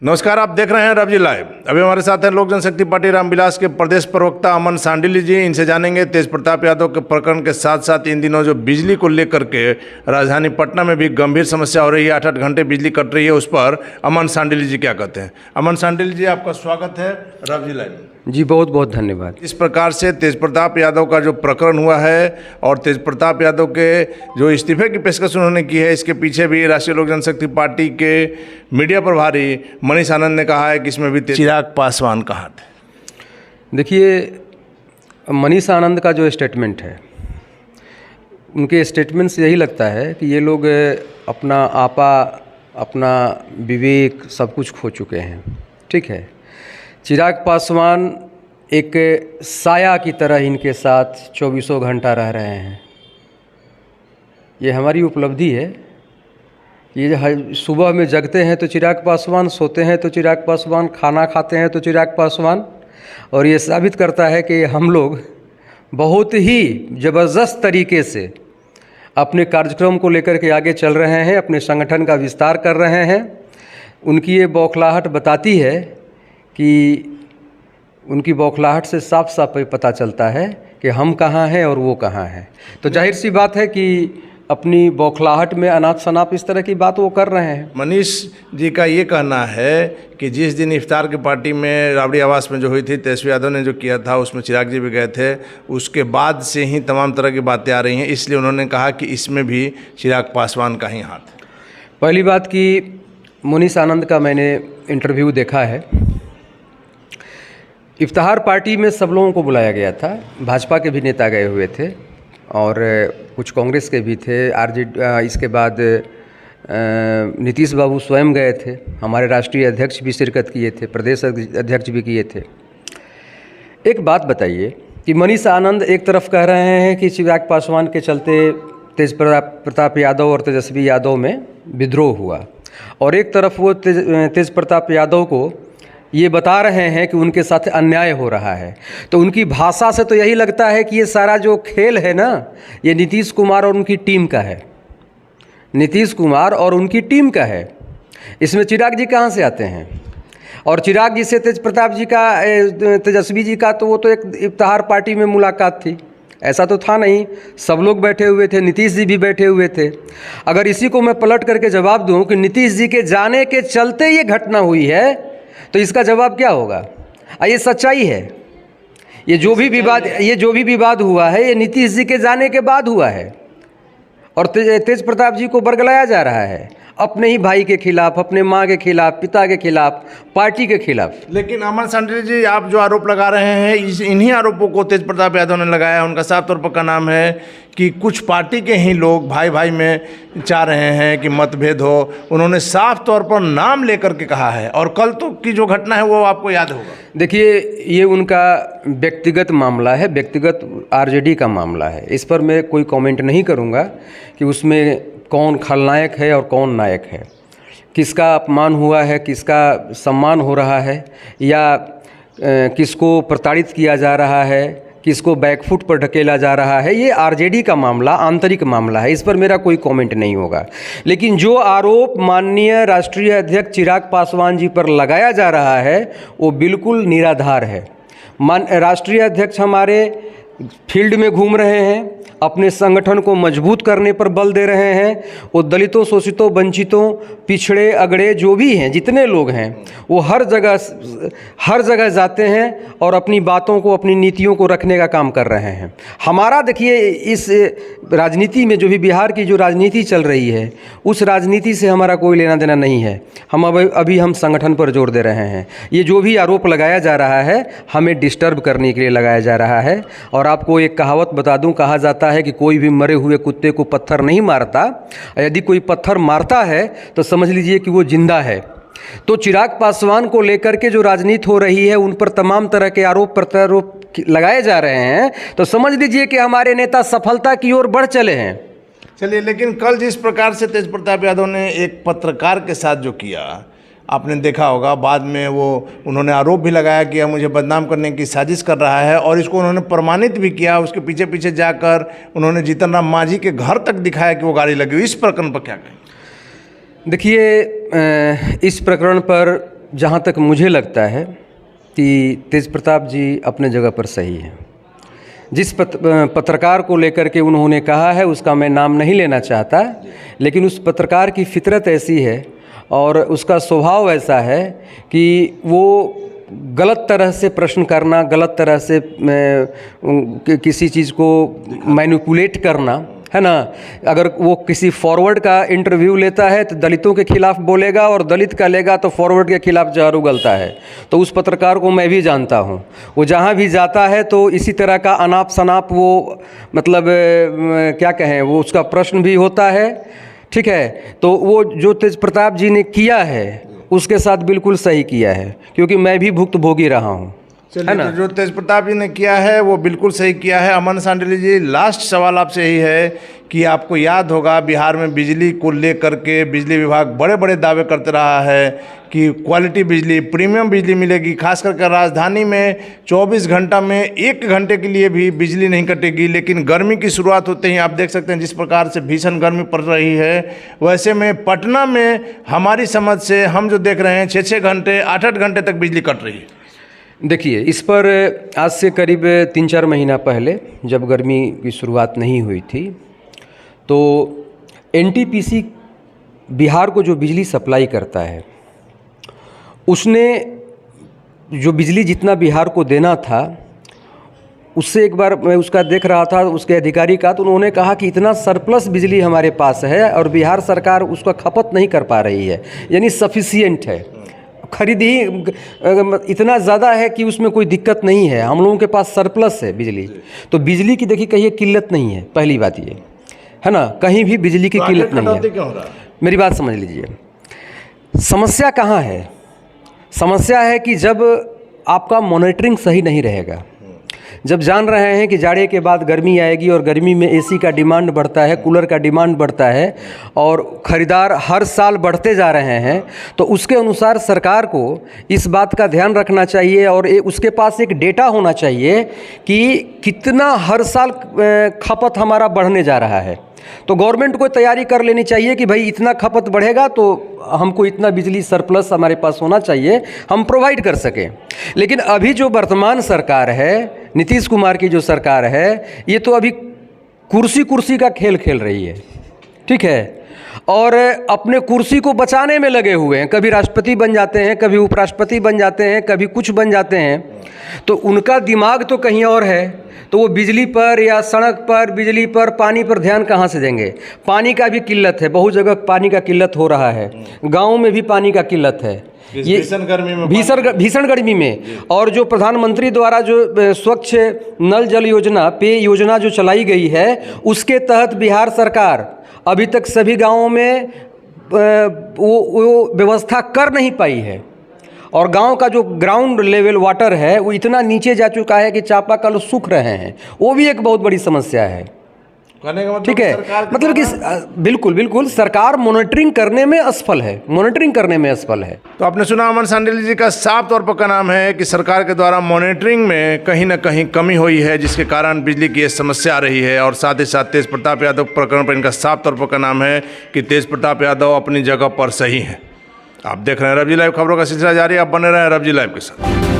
नमस्कार, आप देख रहे हैं रवजी लाइव। अभी हमारे साथ हैं लोक जनशक्ति पार्टी रामविलास के प्रदेश प्रवक्ता अमन सांडिल्य जी। इनसे जानेंगे तेज प्रताप यादव के प्रकरण के साथ साथ इन दिनों जो बिजली को लेकर के राजधानी पटना में भी गंभीर समस्या हो रही है, 8-8 घंटे बिजली कट रही है, उस पर अमन सांडिल्य जी क्या कहते हैं। अमन सांडिल्य जी, आपका स्वागत है रवजी लाइव। जी बहुत बहुत धन्यवाद। इस प्रकार से तेज प्रताप यादव का जो प्रकरण हुआ है और तेज प्रताप यादव के जो इस्तीफे की पेशकश उन्होंने की है, इसके पीछे भी राष्ट्रीय लोक जनशक्ति पार्टी के मीडिया प्रभारी मनीष आनंद ने कहा है कि इसमें भी चिराग पासवान का हाथ है। देखिए, मनीष आनंद का जो स्टेटमेंट है, उनके स्टेटमेंट से यही लगता है कि ये लोग अपना आपा, अपना विवेक सब कुछ खो चुके हैं। ठीक है, चिराग पासवान एक साया की तरह इनके साथ 24 घंटा रह रहे हैं। ये हमारी उपलब्धि है। ये सुबह में जगते हैं तो चिराग पासवान, सोते हैं तो चिराग पासवान, खाना खाते हैं तो चिराग पासवान। और ये साबित करता है कि हम लोग बहुत ही ज़बरदस्त तरीके से अपने कार्यक्रम को लेकर के आगे चल रहे हैं, अपने संगठन का विस्तार कर रहे हैं। उनकी ये बौखलाहट बताती है कि उनकी बौखलाहट से साफ साफ पता चलता है कि हम कहाँ हैं और वो कहाँ हैं। तो जाहिर सी बात है कि अपनी बौखलाहट में अनाप शनाप इस तरह की बात वो कर रहे हैं। मनीष जी का ये कहना है कि जिस दिन इफ्तार की पार्टी में राबड़ी आवास में जो हुई थी, तेजस्वी यादव ने जो किया था, उसमें चिराग जी भी गए थे, उसके बाद से ही तमाम तरह की बातें आ रही हैं, इसलिए उन्होंने कहा कि इसमें भी चिराग पासवान का ही हाथ है। पहली बात कि मनीष आनंद का मैंने इंटरव्यू देखा है। इफ्तार पार्टी में सब लोगों को बुलाया गया था, भाजपा के भी नेता गए हुए थे और कुछ कांग्रेस के भी थे, आरजेडी। इसके बाद नीतीश बाबू स्वयं गए थे, हमारे राष्ट्रीय अध्यक्ष भी शिरकत किए थे, प्रदेश अध्यक्ष भी किए थे। एक बात बताइए कि मनीष आनंद एक तरफ कह रहे हैं कि चिराग पासवान के चलते तेज प्रताप यादव और तेजस्वी यादव में विद्रोह हुआ, और एक तरफ वो तेज प्रताप यादव को ये बता रहे हैं कि उनके साथ अन्याय हो रहा है। तो उनकी भाषा से तो यही लगता है कि ये सारा जो खेल है ना, ये नीतीश कुमार और उनकी टीम का है। नीतीश कुमार और उनकी टीम का है। इसमें चिराग जी कहाँ से आते हैं? और चिराग जी से तेज प्रताप जी का, तेजस्वी जी का, तो वो तो एक इफ्तार पार्टी में मुलाकात थी, ऐसा तो था नहीं। सब लोग बैठे हुए थे, नीतीश जी भी बैठे हुए थे। अगर इसी को मैं पलट करके जवाब दूँ कि नीतीश जी के जाने के चलते ये घटना हुई है, तो इसका जवाब क्या होगा? ये सच्चाई है। ये जो भी विवाद हुआ है, ये नीतीश जी के जाने के बाद हुआ है। और तेज प्रताप जी को बरगलाया जा रहा है अपने ही भाई के खिलाफ, अपने माँ के खिलाफ, पिता के खिलाफ, पार्टी के खिलाफ। लेकिन अमन सांडिल्य जी, आप जो आरोप लगा रहे हैं, इन्हीं आरोपों को तेज प्रताप यादव ने लगाया। उनका साफ तौर पर का नाम है कि कुछ पार्टी के ही लोग भाई भाई में चाह रहे हैं कि मतभेद हो। उन्होंने साफ तौर पर नाम लेकर के कहा है, और कल तो की जो घटना है वो आपको याद होगा। देखिए, ये उनका व्यक्तिगत मामला है, व्यक्तिगत आरजेडी का मामला है। इस पर मैं कोई कमेंट नहीं करूँगा कि उसमें कौन खलनायक है और कौन नायक है, किसका अपमान हुआ है, किसका सम्मान हो रहा है, या किसको प्रताड़ित किया जा रहा है, किसको बैकफुट पर ढकेला जा रहा है। ये आरजेडी का मामला, आंतरिक मामला है, इस पर मेरा कोई कमेंट नहीं होगा। लेकिन जो आरोप माननीय राष्ट्रीय अध्यक्ष चिराग पासवान जी पर लगाया जा रहा है, वो बिल्कुल निराधार है। राष्ट्रीय अध्यक्ष हमारे फील्ड में घूम रहे हैं, अपने संगठन को मजबूत करने पर बल दे रहे हैं। वो दलितों, शोषितों, वंचितों, पिछड़े अगड़े जो भी हैं, जितने लोग हैं, वो हर जगह जाते हैं और अपनी बातों को, अपनी नीतियों को रखने का काम कर रहे हैं। हमारा देखिए, इस राजनीति में जो भी बिहार की जो राजनीति चल रही है, उस राजनीति से हमारा कोई लेना देना नहीं है। हम अभी हम संगठन पर जोर दे रहे हैं। ये जो भी आरोप लगाया जा रहा है, हमें डिस्टर्ब करने के लिए लगाया जा रहा है। और आपको एक कहावत बता दूं, कहा जाता है कि कोई भी मरे हुए कुत्ते को पत्थर नहीं मारता। यदि कोई पत्थर मारता है तो समझ लीजिए कि वो जिंदा है। तो चिराग पासवान को लेकर के जो राजनीति हो रही है, उन पर तमाम तरह के आरोप प्रत्यारोप लगाए जा रहे हैं, तो समझ लीजिए कि हमारे नेता सफलता की ओर बढ़ चले हैं। चलिए, लेकिन कल जिस प्रकार से तेज प्रताप यादव ने एक पत्रकार के साथ जो किया, आपने देखा होगा, बाद में वो उन्होंने आरोप भी लगाया कि मुझे बदनाम करने की साजिश कर रहा है, और इसको उन्होंने प्रमाणित भी किया। उसके पीछे पीछे जाकर उन्होंने जीतन राम मांझी के घर तक दिखाया कि वो गाड़ी लगी हुई। इस प्रकरण पर क्या कहें? देखिए, इस प्रकरण पर जहाँ तक मुझे लगता है कि तेज प्रताप जी अपने जगह पर सही हैं। जिस पत्रकार को लेकर के उन्होंने कहा है उसका मैं नाम नहीं लेना चाहता, लेकिन उस पत्रकार की फितरत ऐसी है और उसका स्वभाव ऐसा है कि वो गलत तरह से प्रश्न करना, गलत तरह से किसी चीज़ को मैनिपुलेट करना, है ना। अगर वो किसी फॉरवर्ड का इंटरव्यू लेता है तो दलितों के खिलाफ बोलेगा और दलित का लेगा तो फॉरवर्ड के खिलाफ जहर उगलता है। तो उस पत्रकार को मैं भी जानता हूँ, वो जहाँ भी जाता है तो इसी तरह का अनाप शनाप वो मतलब क्या कहें, वो उसका प्रश्न भी होता है, ठीक है। तो वो जो तेज प्रताप जी ने किया है उसके साथ बिल्कुल सही किया है, क्योंकि मैं भी भुक्तभोगी रहा हूँ, है ना। तो जो तेज प्रताप जी ने किया है वो बिल्कुल सही किया है। अमन सांडिल्य जी, लास्ट सवाल आपसे यही है कि आपको याद होगा बिहार में बिजली को लेकर के बिजली विभाग बड़े बड़े दावे करते रहा है कि क्वालिटी बिजली, प्रीमियम बिजली मिलेगी। खास करके राजधानी में 24 घंटा में 1 घंटे के लिए भी बिजली नहीं कटेगी। लेकिन गर्मी की शुरुआत होते ही आप देख सकते हैं जिस प्रकार से भीषण गर्मी पड़ रही है, वैसे में पटना में हमारी समझ से हम जो देख रहे हैं 6-6 घंटे 8-8 घंटे तक बिजली कट रही है। देखिए, इस पर आज से करीब 3-4 महीना पहले जब गर्मी की शुरुआत नहीं हुई थी तो एनटीपीसी बिहार को जो बिजली सप्लाई करता है उसने जो बिजली जितना बिहार को देना था उससे एक बार मैं उसका देख रहा था उसके अधिकारी का, तो उन्होंने कहा कि इतना सरप्लस बिजली हमारे पास है और बिहार सरकार उसका खपत नहीं कर पा रही है, यानी सफिशिएंट है, खरीद ही इतना ज़्यादा है कि उसमें कोई दिक्कत नहीं है, हम लोगों के पास सरप्लस है बिजली। तो बिजली की देखिए कहीं किल्लत नहीं है, पहली बात ये है ना, कहीं भी बिजली की किल्लत नहीं है। मेरी बात समझ लीजिए, समस्या कहाँ है? समस्या है कि जब आपका मॉनिटरिंग सही नहीं रहेगा, जब जान रहे हैं कि जाड़े के बाद गर्मी आएगी और गर्मी में एसी का डिमांड बढ़ता है, कूलर का डिमांड बढ़ता है और ख़रीदार हर साल बढ़ते जा रहे हैं, तो उसके अनुसार सरकार को इस बात का ध्यान रखना चाहिए और उसके पास एक डेटा होना चाहिए कि कितना हर साल खपत हमारा बढ़ने जा रहा है। तो गवर्नमेंट को तैयारी कर लेनी चाहिए कि भाई इतना खपत बढ़ेगा तो हमको इतना बिजली सरप्लस हमारे पास होना चाहिए, हम प्रोवाइड कर सकें। लेकिन अभी जो वर्तमान सरकार है, नीतीश कुमार की जो सरकार है, ये तो अभी कुर्सी का खेल खेल रही है, ठीक है, और अपने कुर्सी को बचाने में लगे हुए हैं। कभी राष्ट्रपति बन जाते हैं, कभी उपराष्ट्रपति बन जाते हैं, कभी कुछ बन जाते हैं, तो उनका दिमाग तो कहीं और है। तो वो बिजली पर या सड़क पर, बिजली पर, पानी पर ध्यान कहाँ से देंगे? पानी का भी किल्लत है, बहुत जगह पानी का किल्लत हो रहा है, गाँव में भी पानी का किल्लत है, ये भीषण गर्मी में। और जो प्रधानमंत्री द्वारा जो स्वच्छ नल जल योजना, पेय योजना जो चलाई गई है, उसके तहत बिहार सरकार अभी तक सभी गाँवों में वो व्यवस्था कर नहीं पाई है। और गांव का जो ग्राउंड लेवल वाटर है वो इतना नीचे जा चुका है कि चापाकल सूख रहे हैं, वो भी एक बहुत बड़ी समस्या है। ठीक है, मतलब कि बिल्कुल सरकार मॉनिटरिंग करने में असफल है, तो आपने सुना अमन सांडिल्य जी का साफ तौर पर कहना है कि सरकार के द्वारा मॉनिटरिंग में कहीं ना कहीं कमी हुई है, जिसके कारण बिजली की ये समस्या आ रही है। और साथ ही साथ तेज प्रताप यादव प्रकरण पर इनका साफ तौर पर कहना है कि तेज प्रताप यादव अपनी जगह पर सही है। आप देख रहे हैं रब जी लाइव, खबरों का सिलसिला जारी, आप बने रहे हैं रब जी लाइव के साथ।